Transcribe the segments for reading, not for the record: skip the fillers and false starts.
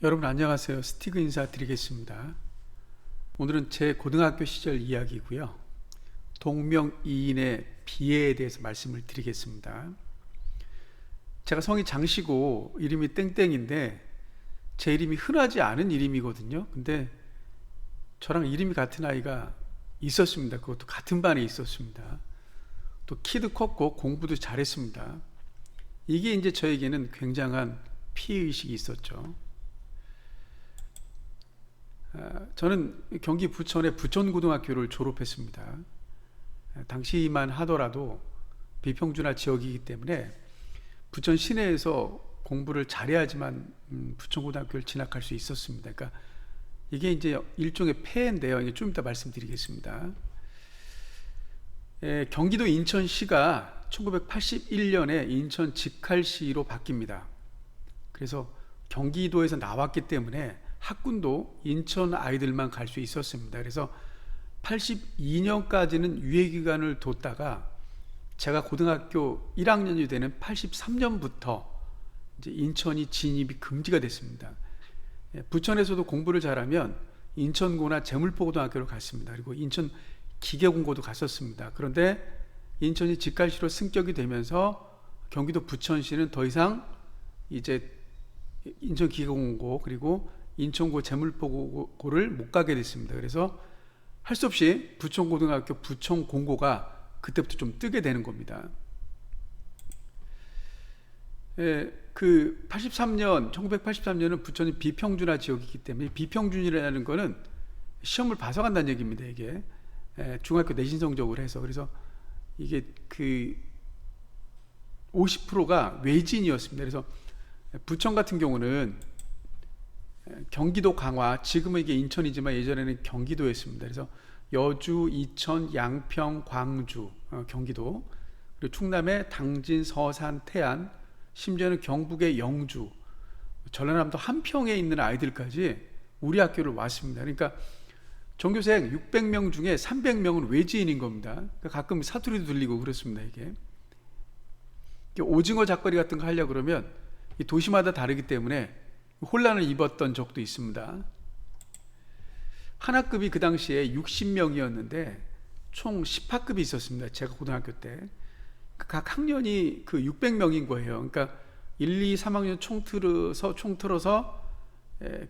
여러분 안녕하세요. 스티그 인사드리겠습니다. 오늘은 제 고등학교 시절 이야기고요. 동명이인의 비애에 대해서 말씀을 드리겠습니다. 제가 성이 장씨고 이름이 땡땡인데 제 이름이 흔하지 않은 이름이거든요. 근데 저랑 이름이 같은 아이가 있었습니다. 그것도 같은 반에 있었습니다. 또 키도 컸고 공부도 잘했습니다. 이게 이제 저에게는 굉장한 피해의식이 있었죠. 저는 경기 부천의 부천고등학교를 졸업했습니다. 당시만 하더라도 비평준화 지역이기 때문에 부천 시내에서 공부를 잘해야지만 부천고등학교를 진학할 수 있었습니다. 그러니까 이게 이제 일종의 폐해인데요. 이게 좀 이따 말씀드리겠습니다. 경기도 인천시가 1981년에 인천 직할시로 바뀝니다. 그래서 경기도에서 나왔기 때문에 학군도 인천 아이들만 갈 수 있었습니다. 그래서 82년까지는 유예기간을 뒀다가 제가 고등학교 1학년이 되는 83년부터 이제 인천이 진입이 금지가 됐습니다. 부천에서도 공부를 잘하면 인천고나 제물포고등학교를 갔습니다. 그리고 인천 기계공고도 갔었습니다. 그런데 인천이 직갈시로 승격이 되면서 경기도 부천시는 더 이상 이제 인천 기계공고 그리고 인천고 제물포고를 못 가게 됐습니다. 그래서 할 수 없이 부천고등학교 부천공고가 그때부터 좀 뜨게 되는 겁니다. 그 1983년은 부천이 비평준화 지역이기 때문에 비평준이라는 거는 시험을 봐서 간다는 얘기입니다. 이게 중학교 내신 성적으로 해서. 그래서 이게 그 50%가 외진이었습니다. 그래서 부천 같은 경우는 경기도 강화, 지금은 이게 인천이지만 예전에는 경기도였습니다. 그래서 여주, 이천, 양평, 광주, 경기도, 그리고 충남의 당진, 서산, 태안, 심지어는 경북의 영주, 전라남도 한평에 있는 아이들까지 우리 학교를 왔습니다. 그러니까 전교생 600명 중에 300명은 외지인인 겁니다. 그러니까 가끔 사투리도 들리고 그렇습니다. 이게 오징어 작거리 같은 거 하려고 그러면 도시마다 다르기 때문에 혼란을 입었던 적도 있습니다. 한 학급이 그 당시에 60명이었는데 총 10학급이 있었습니다. 제가 고등학교 때. 각 학년이 그 600명인 거예요. 그러니까 1, 2, 3학년 총 틀어서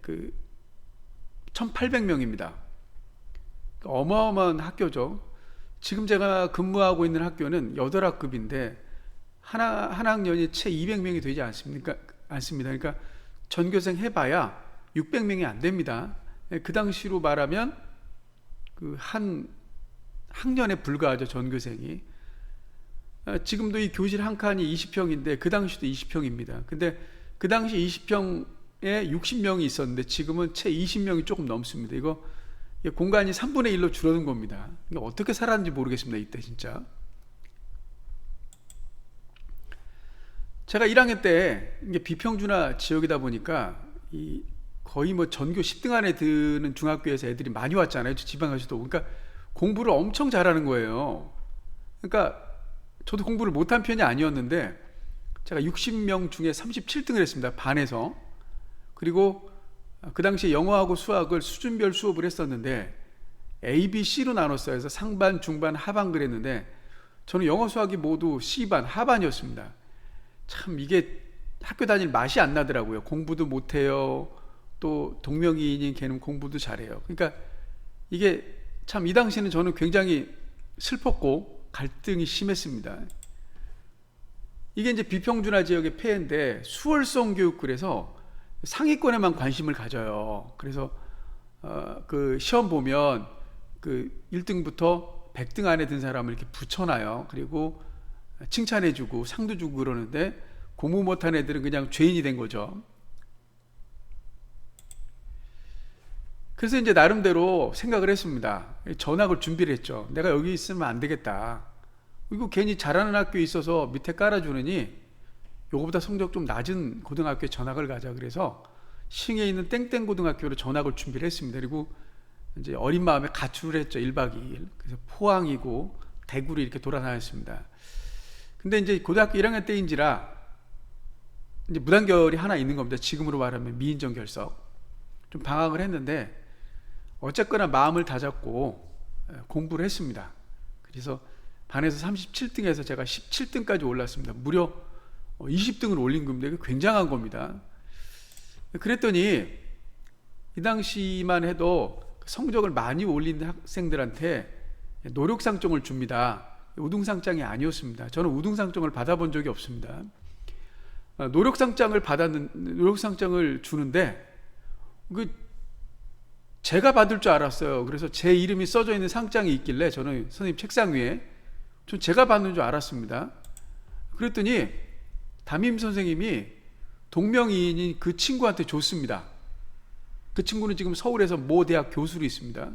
그 1800명입니다. 어마어마한 학교죠. 지금 제가 근무하고 있는 학교는 8학급인데 한 학년이 채 200명이 되지 않습니다. 그러니까 전교생 해봐야 600명이 안 됩니다. 그 당시로 말하면 그 한 학년에 불과하죠, 전교생이. 지금도 이 교실 한 칸이 20평인데 그 당시도 20평입니다. 근데 그 당시 20평에 60명이 있었는데 지금은 채 20명이 조금 넘습니다. 이거 공간이 3분의 1로 줄어든 겁니다. 어떻게 살았는지 모르겠습니다, 이때 진짜. 제가 1학년 때 이게 비평준화 지역이다 보니까 거의 뭐 전교 10등 안에 드는 중학교에서 애들이 많이 왔잖아요. 지방에서도. 그러니까 공부를 엄청 잘하는 거예요. 그러니까 저도 공부를 못한 편이 아니었는데 제가 60명 중에 37등을 했습니다. 반에서. 그리고 그 당시에 영어하고 수학을 수준별 수업을 했었는데 A, B, C로 나눴어요. 그래서 상반, 중반, 하반 그랬는데 저는 영어 수학이 모두 C반, 하반이었습니다. 참 이게 학교 다닐 맛이 안 나더라고요. 공부도 못해요. 또 동명이인인 걔는 공부도 잘해요. 그러니까 이게 참 이 당시에는 저는 굉장히 슬펐고 갈등이 심했습니다. 이게 이제 비평준화 지역의 폐해인데 수월성 교육을해서 상위권에만 관심을 가져요. 그래서 그 시험 보면 그 1등부터 100등 안에 든 사람을 이렇게 붙여놔요. 그리고 칭찬해주고 상도 주고 그러는데 공부 못한 애들은 그냥 죄인이 된 거죠. 그래서 이제 나름대로 생각을 했습니다. 전학을 준비를 했죠. 내가 여기 있으면 안 되겠다. 이거 괜히 잘하는 학교에 있어서 밑에 깔아주느니 요거보다 성적 좀 낮은 고등학교에 전학을 가자. 그래서 싱에 있는 땡땡 고등학교로 전학을 준비를 했습니다. 그리고 이제 어린 마음에 가출을 했죠. 1박 2일. 그래서 포항이고 대구를 이렇게 돌아다녔습니다. 근데 이제 고등학교 1학년 때인지라 이제 무단결이 하나 있는 겁니다. 지금으로 말하면 미인정 결석. 좀 방황을 했는데 어쨌거나 마음을 다잡고 공부를 했습니다. 그래서 반에서 37등에서 제가 17등까지 올랐습니다. 무려 20등을 올린 겁니다. 이게 굉장한 겁니다. 그랬더니 이 당시만 해도 성적을 많이 올린 학생들한테 노력상장을 줍니다. 우등상장이 아니었습니다. 저는 우등상장을 받아본 적이 없습니다. 노력상장을 주는데 제가 받을 줄 알았어요. 그래서 제 이름이 써져 있는 상장이 있길래 저는 선생님 책상 위에 제가 받는 줄 알았습니다. 그랬더니 담임 선생님이 동명이인인 그 친구한테 줬습니다. 그 친구는 지금 서울에서 모 대학 교수로 있습니다.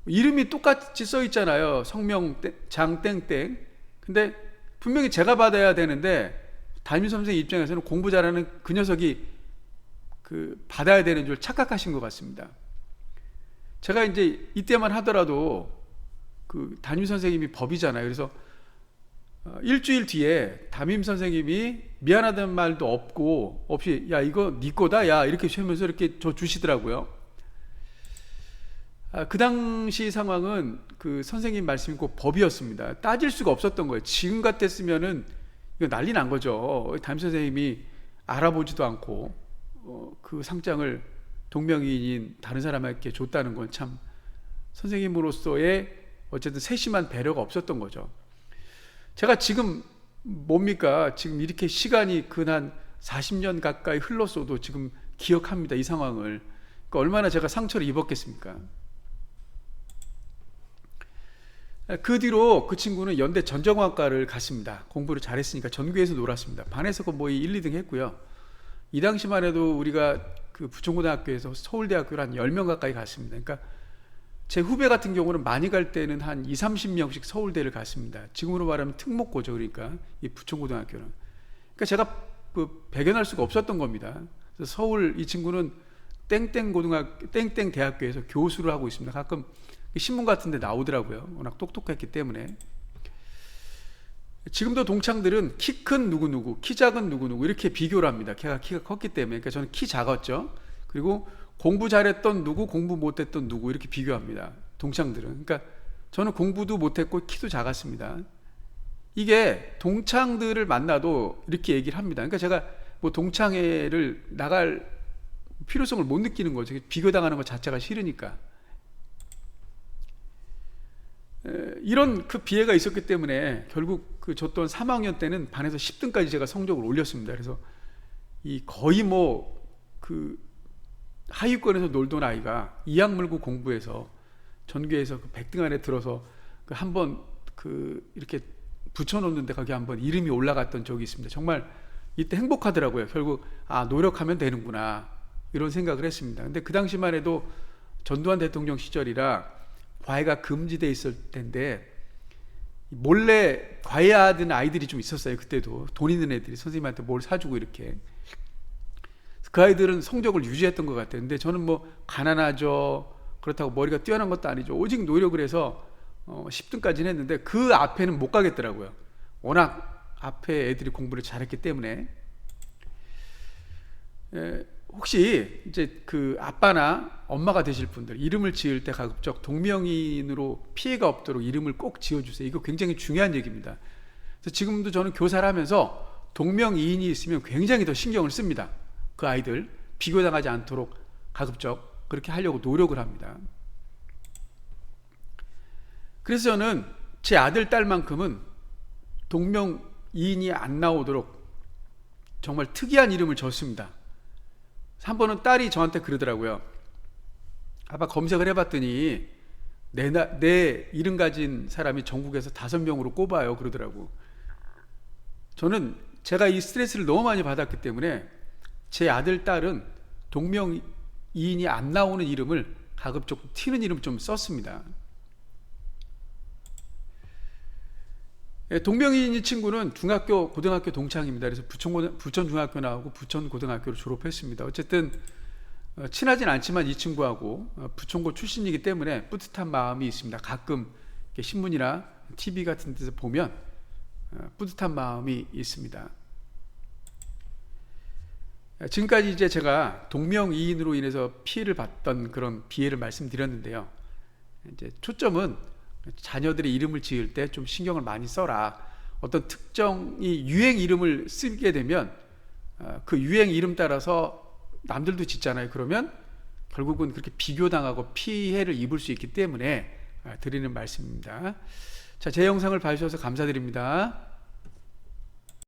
이름이 똑같이 써 있잖아요. 성명 장땡땡. 근데 분명히 제가 받아야 되는데 담임 선생님 입장에서는 공부 잘하는 그 녀석이 받아야 되는 줄 착각하신 것 같습니다. 제가 이제 이때만 하더라도 담임 선생님이 법이잖아요. 그래서 일주일 뒤에 담임 선생님이 미안하다는 말도 없이 야 이거 네 거다 야 이렇게 하면서 이렇게 저 주시더라고요. 그 당시 상황은 그 선생님 말씀이 꼭 법이었습니다. 따질 수가 없었던 거예요. 지금 같았으면은 이거 난리 난 거죠. 담임 선생님이 알아보지도 않고 그 상장을 동명이인인 다른 사람에게 줬다는 건 참 선생님으로서의 어쨌든 세심한 배려가 없었던 거죠. 제가 지금 지금 이렇게 시간이 근 40년 가까이 흘렀어도 지금 기억합니다. 이 상황을. 그러니까 얼마나 제가 상처를 입었겠습니까? 그 뒤로 그 친구는 연대 전자공학과를 갔습니다. 공부를 잘했으니까 전교에서 놀았습니다. 반에서 거의 1, 2등 했고요. 이 당시만 해도 우리가 그 부천고등학교에서 서울대학교를 한 10명 가까이 갔습니다. 그러니까 제 후배 같은 경우는 많이 갈 때는 한 20, 30명씩 서울대를 갔습니다. 지금으로 말하면 특목고죠. 그러니까 이 부천고등학교는. 그러니까 제가 배견할 수가 없었던 겁니다. 그래서 서울 이 친구는 땡땡 대학교에서 교수를 하고 있습니다. 가끔 신문 같은 데 나오더라고요. 워낙 똑똑했기 때문에. 지금도 동창들은 키 큰 누구누구, 키 작은 누구누구 이렇게 비교를 합니다. 걔가 키가 컸기 때문에. 그러니까 저는 키 작았죠. 그리고 공부 잘했던 누구, 공부 못했던 누구 이렇게 비교합니다. 동창들은. 그러니까 저는 공부도 못했고 키도 작았습니다. 이게 동창들을 만나도 이렇게 얘기를 합니다. 그러니까 제가 동창회를 나갈 필요성을 못 느끼는 거죠. 비교당하는 것 자체가 싫으니까. 이런 비애가 있었기 때문에 결국 줬던 3학년 때는 반에서 10등까지 제가 성적을 올렸습니다. 그래서 거의 하위권에서 놀던 아이가 이악 물고 공부해서 전교에서 100등 안에 들어서 한번 이렇게 붙여놓는데 거기 한번 이름이 올라갔던 적이 있습니다. 정말 이때 행복하더라고요. 결국 노력하면 되는구나 이런 생각을 했습니다. 근데 그 당시만 해도 전두환 대통령 시절이라 과외가 금지돼 있을 텐데 몰래 과외하던 아이들이 좀 있었어요. 그때도 돈 있는 애들이 선생님한테 뭘 사주고 이렇게. 그 아이들은 성적을 유지했던 것 같아요. 근데 저는 가난하죠. 그렇다고 머리가 뛰어난 것도 아니죠. 오직 노력을 해서 10등까지는 했는데 그 앞에는 못 가겠더라고요. 워낙 앞에 애들이 공부를 잘했기 때문에. 혹시 이제 아빠나 엄마가 되실 분들 이름을 지을 때 가급적 동명이인으로 피해가 없도록 이름을 꼭 지어주세요. 이거 굉장히 중요한 얘기입니다. 그래서 지금도 저는 교사를 하면서 동명이인이 있으면 굉장히 더 신경을 씁니다. 그 아이들 비교당하지 않도록 가급적 그렇게 하려고 노력을 합니다. 그래서 저는 제 아들 딸만큼은 동명이인이 안 나오도록 정말 특이한 이름을 줬습니다. 한 번은 딸이 저한테 그러더라고요. 아빠 검색을 해봤더니 내 이름 가진 사람이 전국에서 5명으로 꼽아요 그러더라고. 저는 제가 이 스트레스를 너무 많이 받았기 때문에 제 아들 딸은 동명이인이 안 나오는 이름을 가급적 튀는 이름 좀 썼습니다. 동명이인 친구는 중학교, 고등학교 동창입니다. 그래서 부천 중학교 나오고 부천 고등학교를 졸업했습니다. 어쨌든 친하진 않지만 이 친구하고 부천고 출신이기 때문에 뿌듯한 마음이 있습니다. 가끔 신문이나 TV 같은 데서 보면 뿌듯한 마음이 있습니다. 지금까지 이제 제가 동명이인으로 인해서 피해를 봤던 그런 비해를 말씀드렸는데요. 이제 초점은 자녀들의 이름을 지을 때 좀 신경을 많이 써라. 어떤 특정이 유행 이름을 쓰게 되면 그 유행 이름 따라서 남들도 짓잖아요. 그러면 결국은 그렇게 비교당하고 피해를 입을 수 있기 때문에 드리는 말씀입니다. 자, 제 영상을 봐주셔서 감사드립니다.